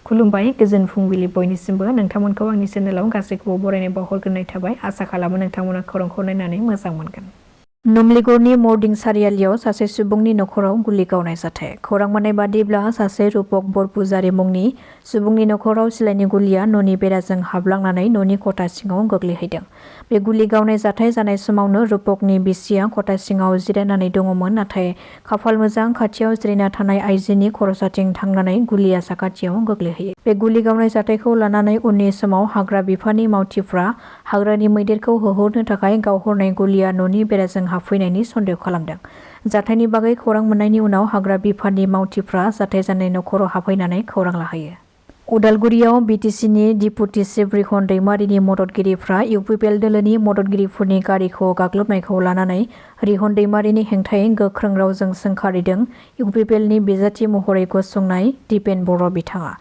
खुलुमबाय गोजोन फुंबिलि बयनिसिमबो नोंथांमोनखौ आंनि चेनेलाव गासैखौबो बरायनाय बावहरग्रोनाय थाबाय आसा खालामो नोंथांमोना खौरांखौ नायनानै मोजां मोनगोन। नुमलिगुरनि मर्दिं सारियालियाव सासे सुबुंनि नखराव गुलि गावनाय जाथाय। खौरां मोननाय बादिब्ला सासे रूपक बरपुजारी मुंनि सुबुंनि नखराव सिलाइनि गुलिया न'नि बेराजों हाबलांनानै न'नि खथा सिङाव गोग्लैहैदों। बे गुलि गावनाय जाथाय जानाय समावनो रूपकनि बिसिया खथा सिङाव जिरायनानै दङमोन, नाथाय खाफाल मोजां खाथियाव जिरायना थानाय आइजोनि खर'साथिं थांनानै गुलिया साखाथियाव गोग्लैहैयो। बे गुलि गावनाय जाथायखौ लानानै उननि समाव हाग्रा बिफाननि मावथिफ्रा हाग्रानि मैदेरखौ होहरनो थाखाय गावहरनाय गुलिया न'नि बेराजों हाबफैनायनि सन्देह खालामदों। जाथायनि बागै खौरां मोननायनि उनाव हाग्रा बिफाननि मावथिफ्रा जाथाय जानाय नखराव हाबफैनानै खौरां लाहैयो। उदालगुरियाव बिटिसिनि डिपुटि चिफ रिहन दैमारिनि मददगिरिफ्रा इउपिपिएल दोलोनि मददगिरिफोरनि गारिखौ गाग्लोबनायखौ लानानै रिहन दैमारिनि हेंथायै गोख्रों रावजों सोंखारिदों इउपिपिएलनि बिजाथि महरै गसंनाय दिपेन बर' बिथाङा।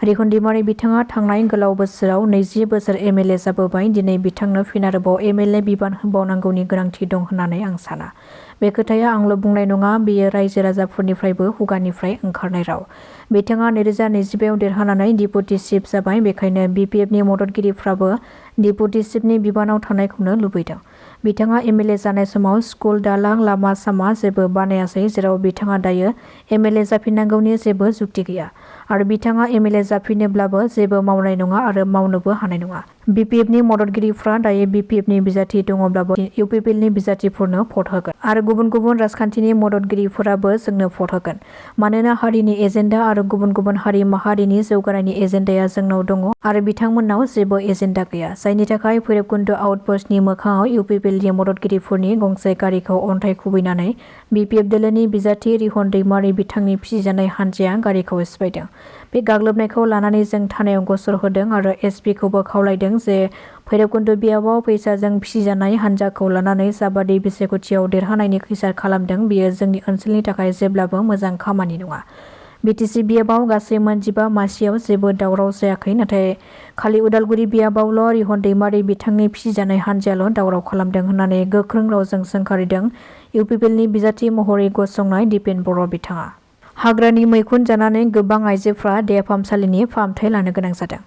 रिहन दैमारि बिथाङा थांनाय गोलाव बोसोराव 20 बोसोर एमएलए जाबोबाय। दिनै बिथांनो फिन आरोबाव एमएलए बिबान होबावनांगौनि गोनांथि दं होननानै आं साना। बे खोथाया आंल' बुंनाय नङा, बेयो रायजो राजाफोरनिफ्रायबो खुगानिफ्राय ओंखारनाय राव। बिथाङा 2025आव देरहानानै डिपुटि चिफ जाबाय, बेखायनो बिपिएफनि मददगिरिफ्राबो डिपुटि चिफनि बिबानाव थानायखौनो लुबैदों। बिथाङा एमएलए जानाय समाव स्कुल, दालां, लामा सामा जेबो बानायासै, जेराव बिथाङा दायो एमएलए जाफिननांगौनि जेबो जुक्ति गैया। आरो बिथाङा एमएलए जाफिनोब्लाबो जेबो मावनाय नङा आरो मावनोबो हानाय नङा। बिपिएफनि मददगिरिफ्रा दायो बिपिएफनि बिजाथि दङब्लाबो इउपिपिएलनि बिजाथिफोरनो भट होगोन आरो गुबुन गुबुन राजखान्थिनि मददगिरिफोराबो जोंनो भट होगोन। मानोना हारिनि एजेन्डा आरो गुबुन गुबुन हारि माहारिनि जौगानायनि एजेन्डाया जोंनाव दङ आरो बिथांमोननाव जेबो एजेन्डा गैया, जायनि थाखाय भैरबकुन्द आउटपोस्टनि मोखाङाव इउपिपिएलनि मददगिरिफोरनि गंसे गारिखौ अन्थाइ खुबैनानै बिपिएफ दोलोनि बिजाथि रिहन दैमारि बिथांनि फिसिजानाय हान्जाया गारिखौ सिफायदों। बे गाग्लोबनायखौ लानानै जों थानायाव गसर होदों आरो एसपिखौबो खावलायदों जे भैरबकुन्द बियाबाव फैसाजों फिसिजानाय हान्जाखौ लानानै जाबादि बिसायख'थियाव देरहानायनि खैसार खालामदों, बेयो जोंनि ओनसोलनि थाखाय जेब्लाबो मोजां खामानि नङा। बिटिसि बियाबाव गासै 15 मासियाव जेबो दावराव जायाखै, नाथाय खालि उदालगुरि बियाबावल' रिहन दैमारि बिथांनि फिसिजानाय हान्जायाल' दावराव खालामदों होननानै गोख्रों रावजों सोंखारिदों इउपिपिएलनि बिजाथि महरै गसंनाय दिपेन बर' बिथाङा। हाग्रानि मैखुन जानानै गोबां आइजोफ्रा देहा फाहामसालिनि फाहामथाय लानो गोनां जादों।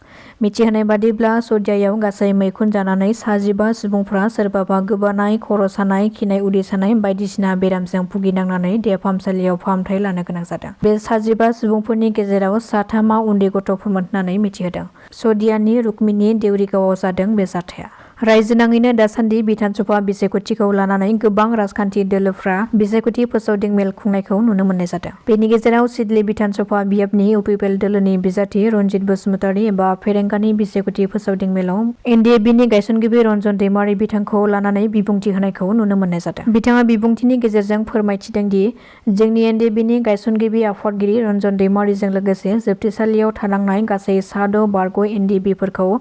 मिथिहोनाय बादिब्ला सदियायाव गासै मैखुन जानानै 15 सुबुंफ्रा सोरबाबा गोबानाय, खर' सानाय, खिनाय उदै सानाय बायदिसिना बेरामजों भुगिनांनानै देहा फाहामसालियाव फाहामथाय लानो गोनां जादों। बे 15 सुबुंफोरनि गेजेराव 3 उन्दै गथ'फोरमोन होननानै मिथिहोदों। सदियानि रुक्मिणी देउरिगावआव जादों बे जाथाया। रायजो नाङैनो दासान्दि बिधानसभा बिसायख'थिखौ लानानै गोबां राजखान्थि दोलोफ्रा बिसायख'थि फोसावदिं मेल खुंनायखौ नुनो मोननाय जादों। बेनि गेजेराव सिडली बिधानसभा बियाबनि इउपिपिएल दोलोनि बिजाथि रनजित बसुमतारी एबा फेरेंगानि बिसायख'थि फोसावदिं मेलाव एनडिएफबिनि गायसनगिरि रन्जन दैमारि बिथांखौ लानानै बिबुंथि होनायखौ नुनो मोननाय जादों। बिथाङा बिबुंथिनि गेजेरजों फोरमायथिदों दि जोंनि एनडिएफबिनि गायसनगिरि आफादगिरि रन्जन दैमारिजों लोगोसे जोबथेसालियाव थानांनाय गासै 6 बारग' एनडिएफबिफोरखौ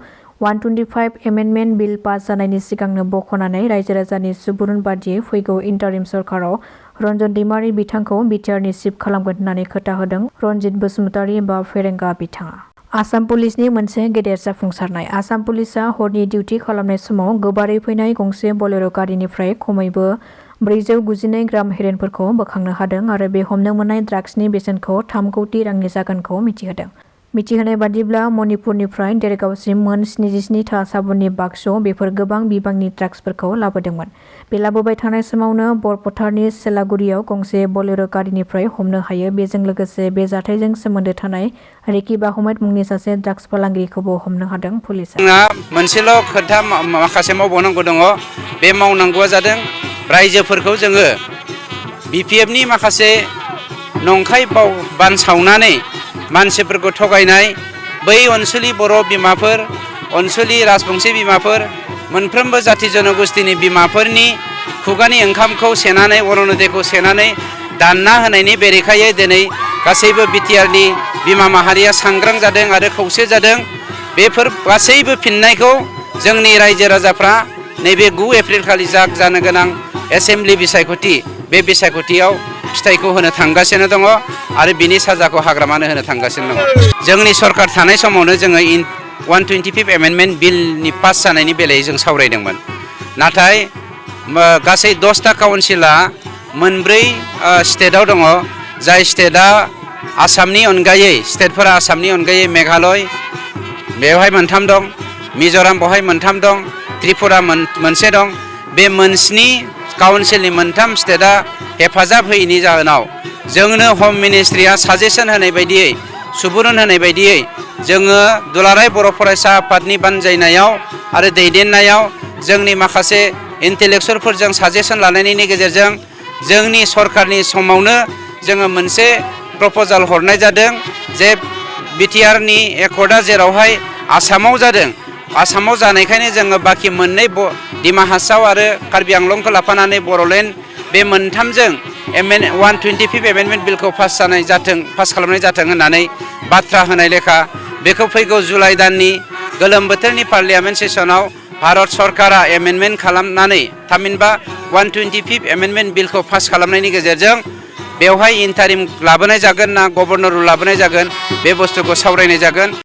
125 एमेन्डमेन्ट बिल पास जानायनि सिगांनो बख'नानै रायजो राजानि सुबुरुन बादियै फैगौ इन्टारिम सरकाराव रन्जन दैमारि बिथांखौ बिटिआरनि चिफ खालामगोन होननानै खोथा होदों रनजित बसुमतारी एबा फेरेंगा बिथाङा। आसाम पुलिसनि मोनसे गेदेर जाफुंसारनाय। आसाम पुलिसआ हरनि डिउटि खालामनाय समाव गोबारै फैनाय गंसे बलेर' गारिनिफ्राय खमैबो 492 ग्राम हेर'इनफोरखौ बोखांनो हादों आरो बे हमनो मोननाय ड्राग्सनि बेसेनखौ 3 कौटि रांनि जागोनखौ मिथिहोदों। मिथिहोनाय बादिब्ला मणिपुरनिफ्राय देरगावसिम मोन 77 था साबुननि बाक्सु बेफोर गोबां बिबांनि ड्राग्सफोरखौ लाबोदोंमोन। बे लाबोबाय थानाय समावनो बरपथारनि सेलागुरियाव गंसे बलेर' गारिनिफ्राय हमनो हायो। बेजों लोगोसे बे जाथायजों सोमोन्दो थानाय रेकिब आहमेद मुंनि सासे ड्राग्स फालांगिरिखौबो हमनो हादों पुलिसआ। जोंहा मोनसेल' खोथा माखासे मावबावनांगौ दङ। बे मावनांगौआ जादों रायजोफोरखौ जोङो बिपिएफनि माखासे नंखाय बानसावनानै मानसिफोरखौ थगायनाय बै ओनसोलनि बर' बिमाफोर, ओनसोलनि राजबंसि बिमाफोर, मोनफ्रोमबो जाथि जनगोष्ठीनि बिमाफोरनि खुगानि ओंखामखौ सेनानै अरुण'दयखौ सेनानै दानना होनायनि बेरेखायै दिनै गासैबो बिटिआरनि बिमा माहारिया सांग्रां जादों आरो खौसे जादों। बेफोर गासैबो फिननायखौ जोंनि रायजो राजाफ्रा नैबे 9 एप्रिल खालि जानो गोनां एसेम्बलि बिसायख'थि, बे बिसायख'थियाव फिथाइखौ होनो थांगासिनो दङ आरो बिनि साजाखौ हाग्रामानो होनो थांगासिनो दङ। जोंनि सरकार थानाय समावनो जोङो 125 एमेन्डमेन्ट बिलनि पास जानायनि बेलायै जों सावरायदोंमोन। नाथाय गासै 10टा काउन्सिला 4 स्टेटआव दङ, जाय स्टेटआ आसामनि अनगायै स्टेटफोरा आसामनि अनगायै मेघालय बेवहाय 3 दं, मिज'राम बेवहाय 3 दं, त्रिपुरा मोनसे दं। बे मोनस्नि काउन्सिलनि 3 स्टेटआ हेफाजाब होयैनि जाहोनाव जोंनो हम मिनिस्ट्रिया साजेसन होनाय बायदियै सुबुरुन होनाय बायदियै जोङो दुलाराय बर' फरायसा आफादनि बानजायनायाव आरो दैदेननायाव जोंनि माखासे इन्टेलेक्सुवेलफोरजों साजेसन लानायनि गेजेरजों जोंनि सरकारनि समावनो जोङो मोनसे प्रप'जाल हरनाय जादों जे बिटिआरनि एकर्डआ जेरावहाय आसामाव जादों, आसामाव जानायखायनो जोङो बाखि मोननै डिमा हासाव आरो कार्बि आंलंखौ लाफानानै बर'लेण्ड बे 3जों 125 एमेन्डमेन्ट बिलखौ पास खालामनाय जाथों होननानै बाथ्रा होनाय लेखा बेखौ फैगौ जुलाइ दाननि गोलोम बोथोरनि पार्लियामेन्ट सेसनाव भारत सरकारा एमेन्डमेन्ट खालामनानै थामहिनबा 125 एमेन्डमेन्ट बिलखौ पास खालामनायनि गेजेरजों बेवहाय इन्टारिम लाबोनाय जागोन ना गभर्नर रुल लाबोनाय जागोन बे बुस्थुखौ सावरायनाय जागोन।